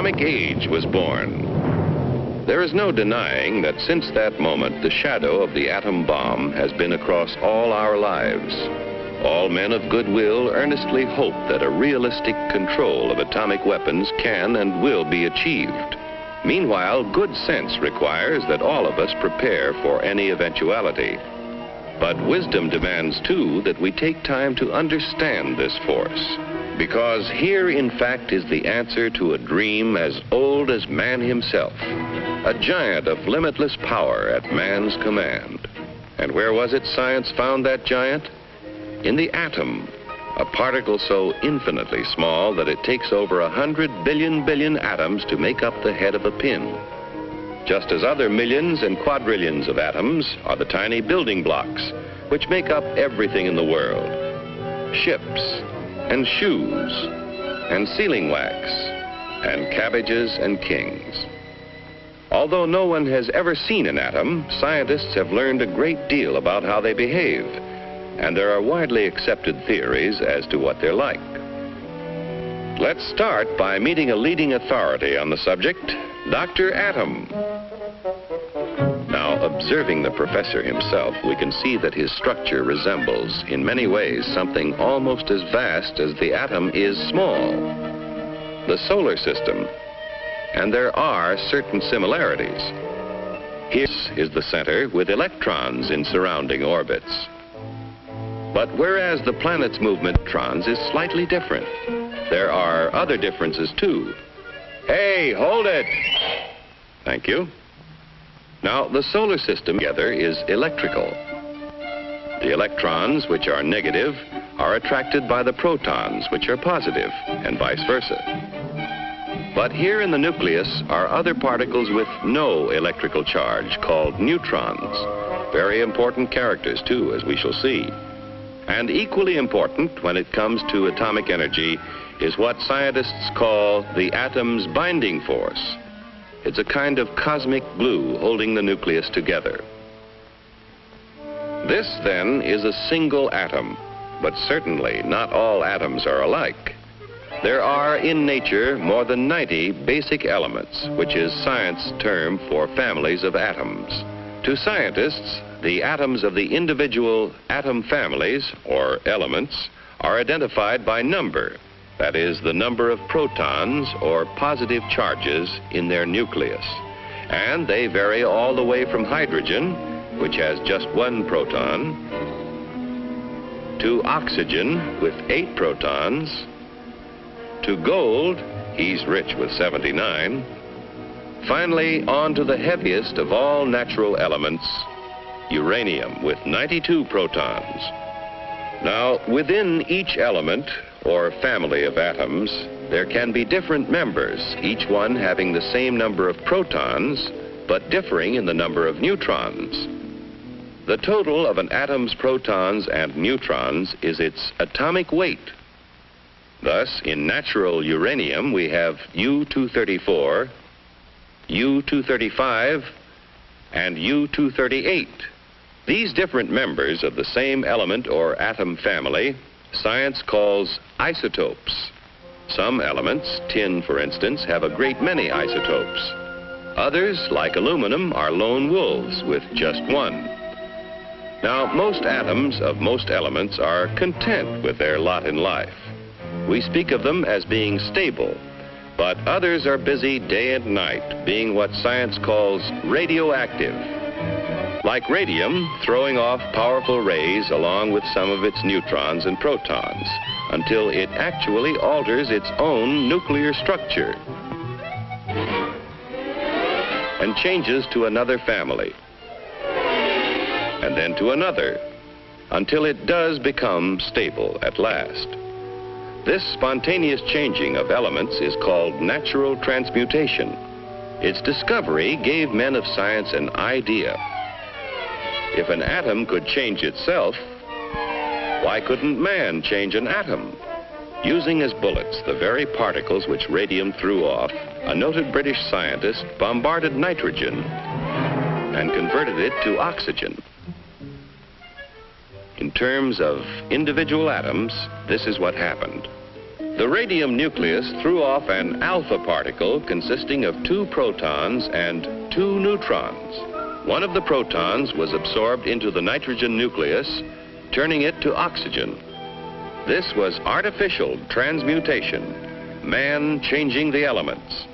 atomic age was born. There is no denying that since that moment, the shadow of the atom bomb has been across all our lives. All men of goodwill earnestly hope that a realistic control of atomic weapons can and will be achieved. Meanwhile, good sense requires that all of us prepare for any eventuality. But wisdom demands, too, that we take time to understand this force. Because here, in fact, is the answer to a dream as old as man himself. A giant of limitless power at man's command. And where was it science found that giant? In the atom, a particle so infinitely small that it takes over 100 billion atoms to make up the head of a pin. Just as other millions and quadrillions of atoms are the tiny building blocks which make up everything in the world. Ships, and shoes, and sealing wax, and cabbages and kings. Although no one has ever seen an atom, scientists have learned a great deal about how they behave, and there are widely accepted theories as to what they're like. Let's start by meeting a leading authority on the subject, Dr. Atom. Now, observing the professor himself, we can see that his structure resembles, in many ways, something almost as vast as the atom is small, the solar system. And there are certain similarities. Here is the center with electrons in surrounding orbits. But whereas the planet's movement of electrons is slightly different, there are other differences too. Hey, hold it! Thank you. Now, the solar system together is electrical. The electrons, which are negative, are attracted by the protons, which are positive, and vice versa. But here in the nucleus are other particles with no electrical charge called neutrons. Very important characters, too, as we shall see. And equally important when it comes to atomic energy is what scientists call the atom's binding force. It's a kind of cosmic glue holding the nucleus together. This, then, is a single atom, but certainly not all atoms are alike. There are in nature more than 90 basic elements, which is science's term for families of atoms. To scientists, the atoms of the individual atom families, or elements, are identified by number. That is, the number of protons, or positive charges, in their nucleus. And they vary all the way from hydrogen, which has just 1 proton, to oxygen with 8 protons, to gold, he's rich with 79, finally on to the heaviest of all natural elements, uranium with 92 protons. Now, within each element, or family of atoms, there can be different members, each one having the same number of protons, but differing in the number of neutrons. The total of an atom's protons and neutrons is its atomic weight. Thus, in natural uranium, we have U-234, U-235, and U-238. These different members of the same element or atom family, science calls isotopes. Some elements, tin for instance, have a great many isotopes. Others, like aluminum, are lone wolves with just 1. Now, most atoms of most elements are content with their lot in life. We speak of them as being stable, but others are busy day and night, being what science calls radioactive. Like radium, throwing off powerful rays along with some of its neutrons and protons, until it actually alters its own nuclear structure and changes to another family, and then to another, until it does become stable at last. This spontaneous changing of elements is called natural transmutation. Its discovery gave men of science an idea. If an atom could change itself, why couldn't man change an atom? Using as bullets the very particles which radium threw off, a noted British scientist bombarded nitrogen and converted it to oxygen. In terms of individual atoms, this is what happened. The radium nucleus threw off an alpha particle consisting of 2 protons and 2 neutrons. One of the protons was absorbed into the nitrogen nucleus, turning it to oxygen. This was artificial transmutation, man changing the elements.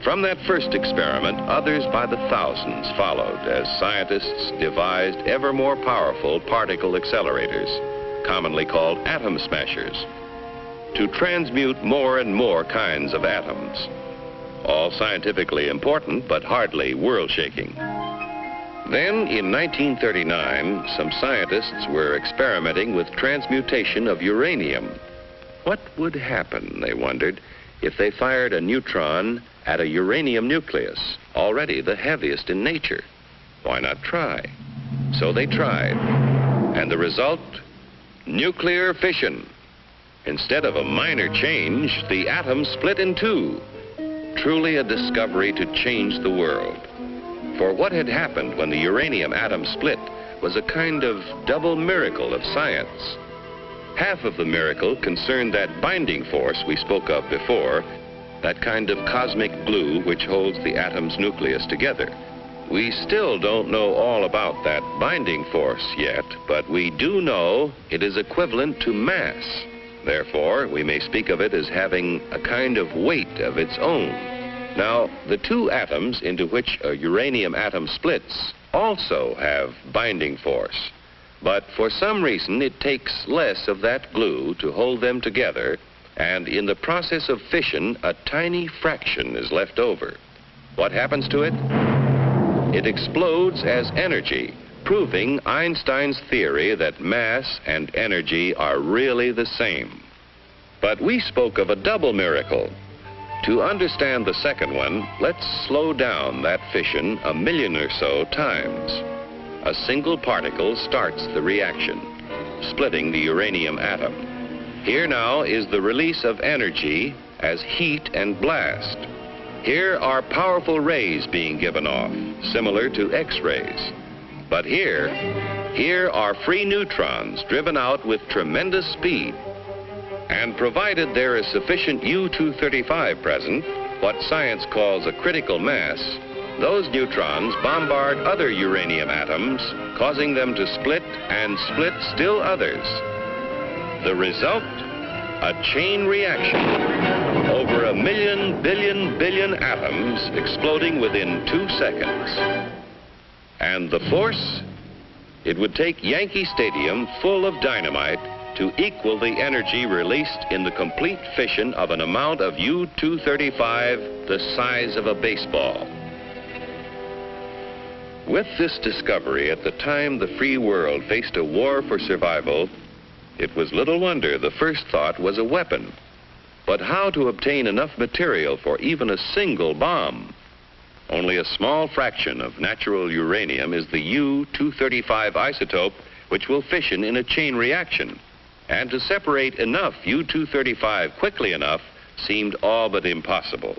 From that first experiment, others by the thousands followed as scientists devised ever more powerful particle accelerators, commonly called atom smashers, to transmute more and more kinds of atoms. All scientifically important, but hardly world-shaking. Then, in 1939, some scientists were experimenting with transmutation of uranium. What would happen, they wondered, if they fired a neutron at a uranium nucleus, already the heaviest in nature? Why not try? So they tried. And the result? Nuclear fission. Instead of a minor change, the atom split in 2. Truly a discovery to change the world. For what had happened when the uranium atom split was a kind of double miracle of science. Half of the miracle concerned that binding force we spoke of before, that kind of cosmic glue which holds the atom's nucleus together. We still don't know all about that binding force yet, but we do know it is equivalent to mass. Therefore, we may speak of it as having a kind of weight of its own. Now, the 2 atoms into which a uranium atom splits also have binding force. But for some reason, it takes less of that glue to hold them together, and in the process of fission, a tiny fraction is left over. What happens to it? It explodes as energy, proving Einstein's theory that mass and energy are really the same. But we spoke of a double miracle. To understand the second one, let's slow down that fission 1 million or so times. A single particle starts the reaction, splitting the uranium atom. Here now is the release of energy as heat and blast. Here are powerful rays being given off, similar to X-rays. But here are free neutrons driven out with tremendous speed. And provided there is sufficient U-235 present, what science calls a critical mass, those neutrons bombard other uranium atoms, causing them to split and split still others. The result? A chain reaction. Over 1 million billion atoms exploding within 2 seconds. And the force? It would take Yankee Stadium full of dynamite to equal the energy released in the complete fission of an amount of U-235 the size of a baseball. With this discovery, at the time the free world faced a war for survival, it was little wonder the first thought was a weapon. But how to obtain enough material for even a single bomb? Only a small fraction of natural uranium is the U-235 isotope, which will fission in a chain reaction. And to separate enough U-235 quickly enough seemed all but impossible.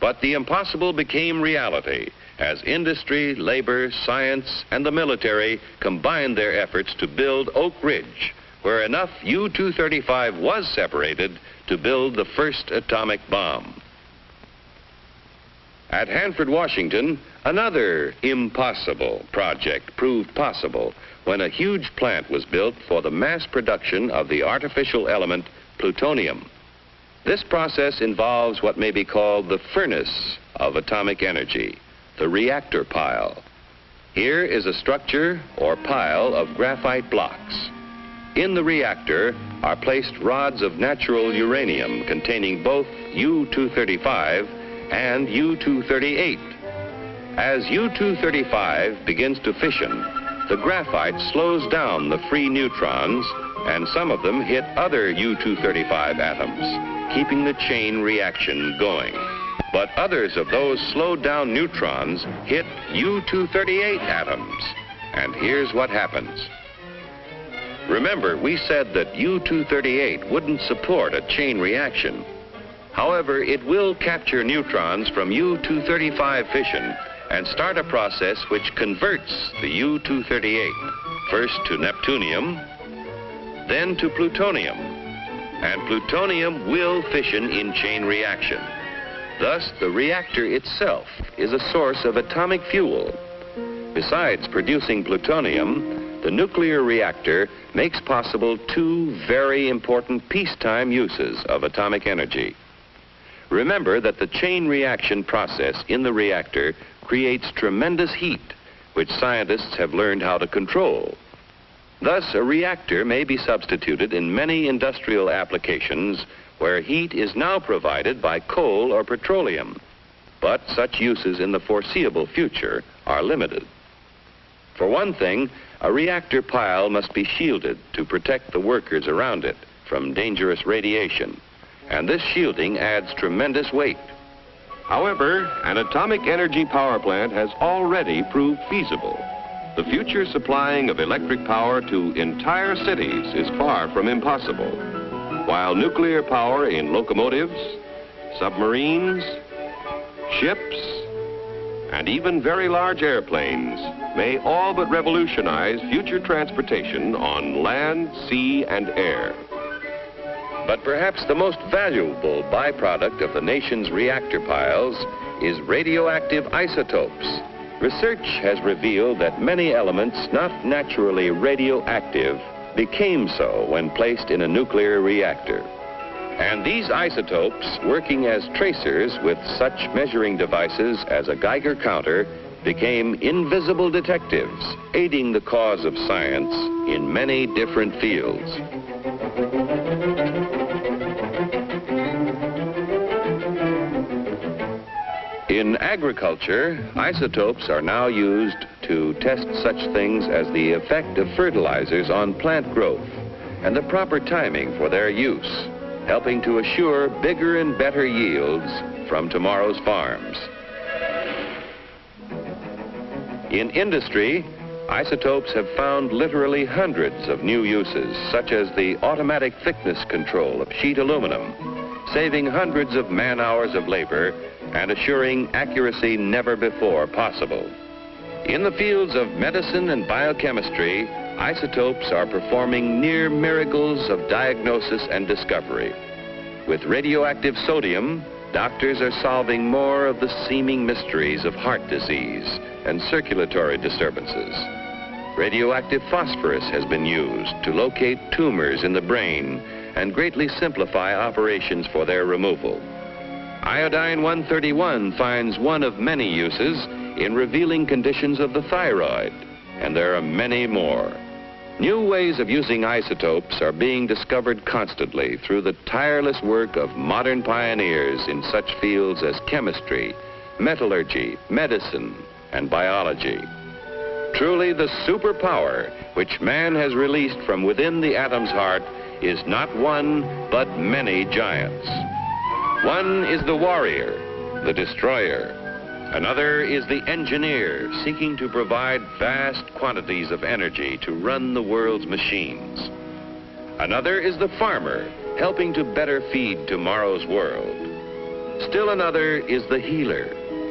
But the impossible became reality as industry, labor, science, and the military combined their efforts to build Oak Ridge, where enough U-235 was separated to build the first atomic bomb. At Hanford, Washington, another impossible project proved possible when a huge plant was built for the mass production of the artificial element plutonium. This process involves what may be called the furnace of atomic energy, the reactor pile. Here is a structure or pile of graphite blocks. In the reactor are placed rods of natural uranium containing both U-235 and U-238. As U-235 begins to fission, the graphite slows down the free neutrons, and some of them hit other U-235 atoms, keeping the chain reaction going. But others of those slowed down neutrons hit U-238 atoms. And here's what happens. Remember, we said that U-238 wouldn't support a chain reaction. However, it will capture neutrons from U-235 fission and start a process which converts the U-238 first to neptunium, then to plutonium, and plutonium will fission in chain reaction. Thus, the reactor itself is a source of atomic fuel. Besides producing plutonium, the nuclear reactor makes possible two very important peacetime uses of atomic energy. Remember that the chain reaction process in the reactor creates tremendous heat, which scientists have learned how to control. Thus, a reactor may be substituted in many industrial applications where heat is now provided by coal or petroleum. But such uses in the foreseeable future are limited. For one thing, a reactor pile must be shielded to protect the workers around it from dangerous radiation, and this shielding adds tremendous weight. However, an atomic energy power plant has already proved feasible. The future supplying of electric power to entire cities is far from impossible, while nuclear power in locomotives, submarines, ships, and even very large airplanes may all but revolutionize future transportation on land, sea, and air. But perhaps the most valuable byproduct of the nation's reactor piles is radioactive isotopes. Research has revealed that many elements not naturally radioactive became so when placed in a nuclear reactor. And these isotopes, working as tracers with such measuring devices as a Geiger counter, became invisible detectives, aiding the cause of science in many different fields. In agriculture, isotopes are now used to test such things as the effect of fertilizers on plant growth and the proper timing for their use, helping to assure bigger and better yields from tomorrow's farms. In industry, isotopes have found literally hundreds of new uses, such as the automatic thickness control of sheet aluminum, saving hundreds of man-hours of labor and assuring accuracy never before possible. In the fields of medicine and biochemistry, isotopes are performing near miracles of diagnosis and discovery. With radioactive sodium, doctors are solving more of the seeming mysteries of heart disease and circulatory disturbances. Radioactive phosphorus has been used to locate tumors in the brain and greatly simplify operations for their removal. Iodine-131 finds one of many uses in revealing conditions of the thyroid, and there are many more. New ways of using isotopes are being discovered constantly through the tireless work of modern pioneers in such fields as chemistry, metallurgy, medicine, and biology. Truly, the superpower which man has released from within the atom's heart is not one, but many giants. One is the warrior, the destroyer. Another is the engineer, seeking to provide vast quantities of energy to run the world's machines. Another is the farmer, helping to better feed tomorrow's world. Still another is the healer,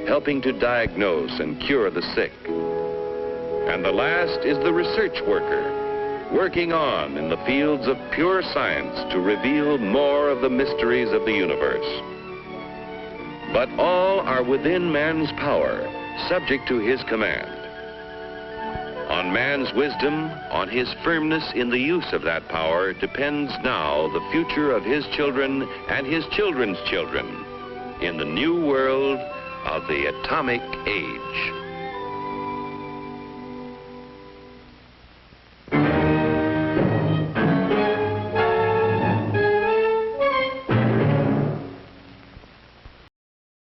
helping to diagnose and cure the sick. And the last is the research worker, working on in the fields of pure science to reveal more of the mysteries of the universe. But all are within man's power, subject to his command. On man's wisdom, on his firmness in the use of that power, depends now the future of his children and his children's children in the new world of the atomic age.